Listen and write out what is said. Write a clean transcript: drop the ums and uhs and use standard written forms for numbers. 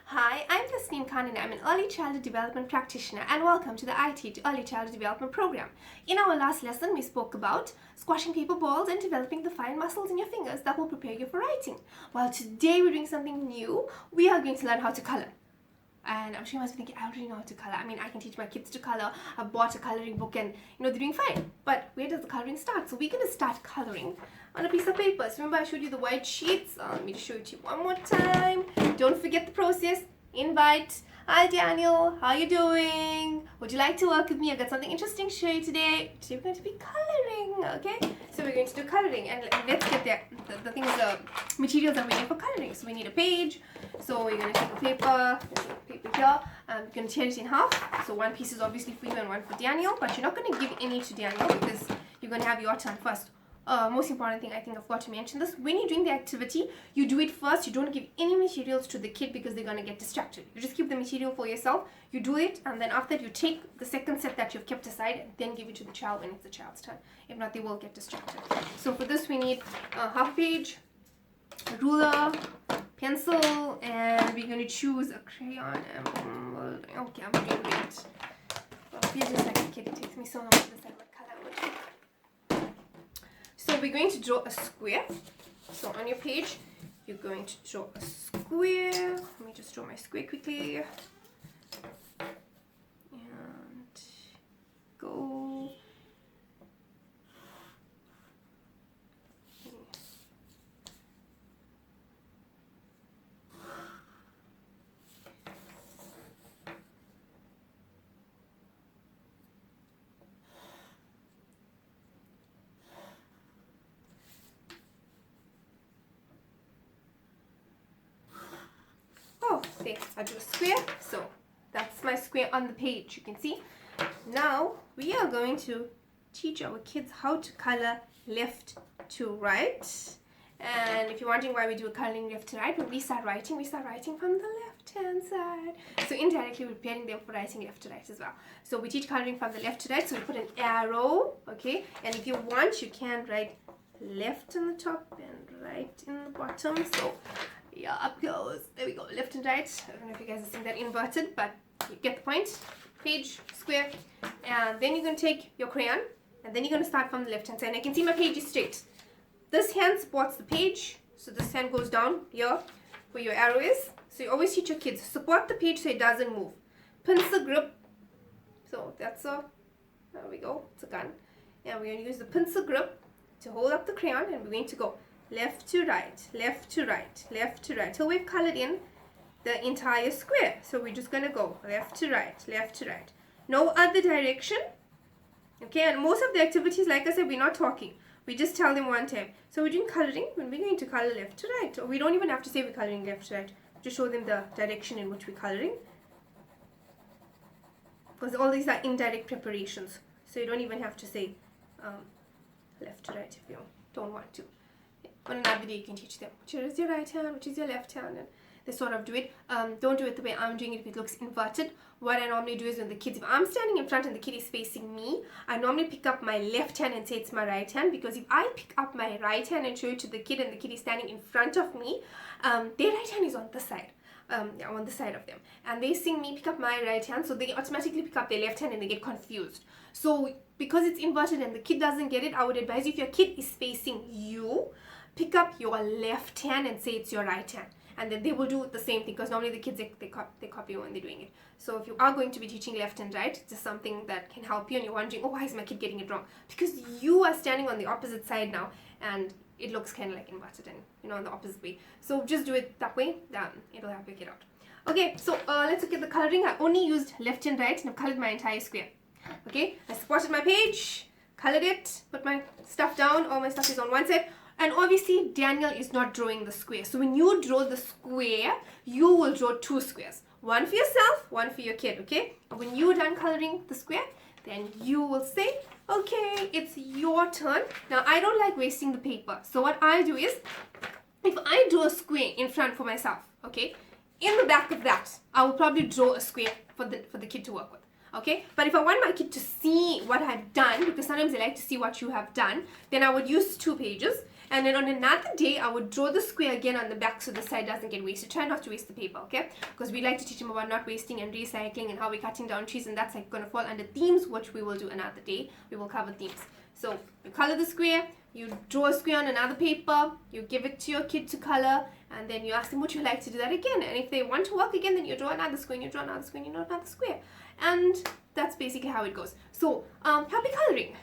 Hi, I'm Tasneem Khan and I'm an early childhood development practitioner, and welcome to the iteach Early Childhood Development Program. In our last lesson, we spoke about squashing paper balls and developing the fine muscles in your fingers that will prepare you for writing. Well, today we're doing something new. We are going to learn how to color. And I'm sure you must be thinking, I already know how to color. I mean, I can teach my kids to color. I've bought a coloring book and, they're doing fine. But where does the coloring start? So we're going to start coloring on a piece of paper. So remember I showed you the white sheets. Let me just show it to you one more time. Don't forget the process. Invite. Hi Daniel, how are you doing? Would you like to work with me? I've got something interesting to show you today. Today we're going to be coloring, okay? So we're going to do coloring, and let's get there. The thing is, the materials that we need for coloring. So we need a page. So we're going to take a paper, here. We're going to tear it in half. So one piece is obviously for you and one for Daniel, but you're not going to give any to Daniel because you're going to have your turn first. Most important thing, I think I forgot to mention this, when you're doing the activity, you do it first. You don't give any materials to the kid because they're going to get distracted. You just keep the material for yourself. You do it, and then after that you take the second set that you've kept aside and then give it to the child when it's the child's turn. If not, they will get distracted. So for this we need a half page, a ruler, pencil, and we're going to choose a crayon. Okay, I'm doing great. Well, just like a kid, it takes me so long to decide what color I would take. So we're going to draw a square. So on your page, you're going to draw a square. Let me just draw my square quickly. And go. Okay, I drew a square, so that's my square on the page, you can see. Now we are going to teach our kids how to color left to right. And if you're wondering why we do a coloring left to right, when we start writing from the left hand side. So indirectly we're preparing them for writing left to right as well. So we teach coloring from the left to right, so we put an arrow, okay? And if you want, you can write left on the top and right in the bottom. So yeah, up goes. There we go. Left and right. I don't know if you guys are seeing that inverted, but you get the point. Page, square. And then you're going to take your crayon, and then you're going to start from the left hand side. And I can see my page is straight. This hand supports the page, so this hand goes down here where your arrow is. So you always teach your kids, support the page so it doesn't move. Pincer grip. So that's there we go. It's a gun. And we're going to use the pincer grip to hold up the crayon, and we're going to go left to right, left to right, left to right, till we've colored in the entire square. So we're just going to go left to right, left to right. No other direction. Okay, and most of the activities, like I said, we're not talking. We just tell them one time. So we're doing coloring when we're going to color left to right. Or we don't even have to say we're coloring left to right. Just show them the direction in which we're coloring. Because all these are indirect preparations. So you don't even have to say left to right if you don't want to. On another day you can teach them which is your right hand, which is your left hand, and they sort of do it. Don't do it the way I'm doing it if it looks inverted. What I normally do is when the kids, if I'm standing in front and the kid is facing me, I normally pick up my left hand and say it's my right hand, because if I pick up my right hand and show it to the kid and the kid is standing in front of me, their right hand is on this side. On the side of them, and they see me pick up my right hand, so they automatically pick up their left hand and they get confused. So because it's inverted and the kid doesn't get it, I would advise you, if your kid is facing you, pick up your left hand and say it's your right hand, and then they will do the same thing, because normally the kids they copy when they're doing it. So if you are going to be teaching left and right, it's just something that can help you, and you're wondering, oh, why is my kid getting it wrong? Because you are standing on the opposite side now, and it looks kind of like inverted and in the opposite way. So just do it that way, then it'll help you get out. Okay, so let's look at the coloring. I only used left and right, and I've colored my entire square. Okay, I supported my page, colored it, put my stuff down. All my stuff is on one side. And obviously Daniel is not drawing the square. So when you draw the square, you will draw two squares. One for yourself, one for your kid, okay? And when you're done coloring the square, then you will say, okay, it's your turn. Now, I don't like wasting the paper. So what I do is, if I draw a square in front for myself, okay, in the back of that, I will probably draw a square for the kid to work with. Okay, but if I want my kid to see what I've done, because sometimes they like to see what you have done, then I would use two pages. And then on another day, I would draw the square again on the back so the side doesn't get wasted. Try not to waste the paper, okay? Because we like to teach them about not wasting and recycling and how we're cutting down trees, and that's like going to fall under themes, which we will do another day. We will cover themes. So you color the square, you draw a square on another paper, you give it to your kid to color, and then you ask them, would you like to do that again? And if they want to work again, then you draw another square, and you draw another square, and you draw another square. And that's basically how it goes. So happy coloring!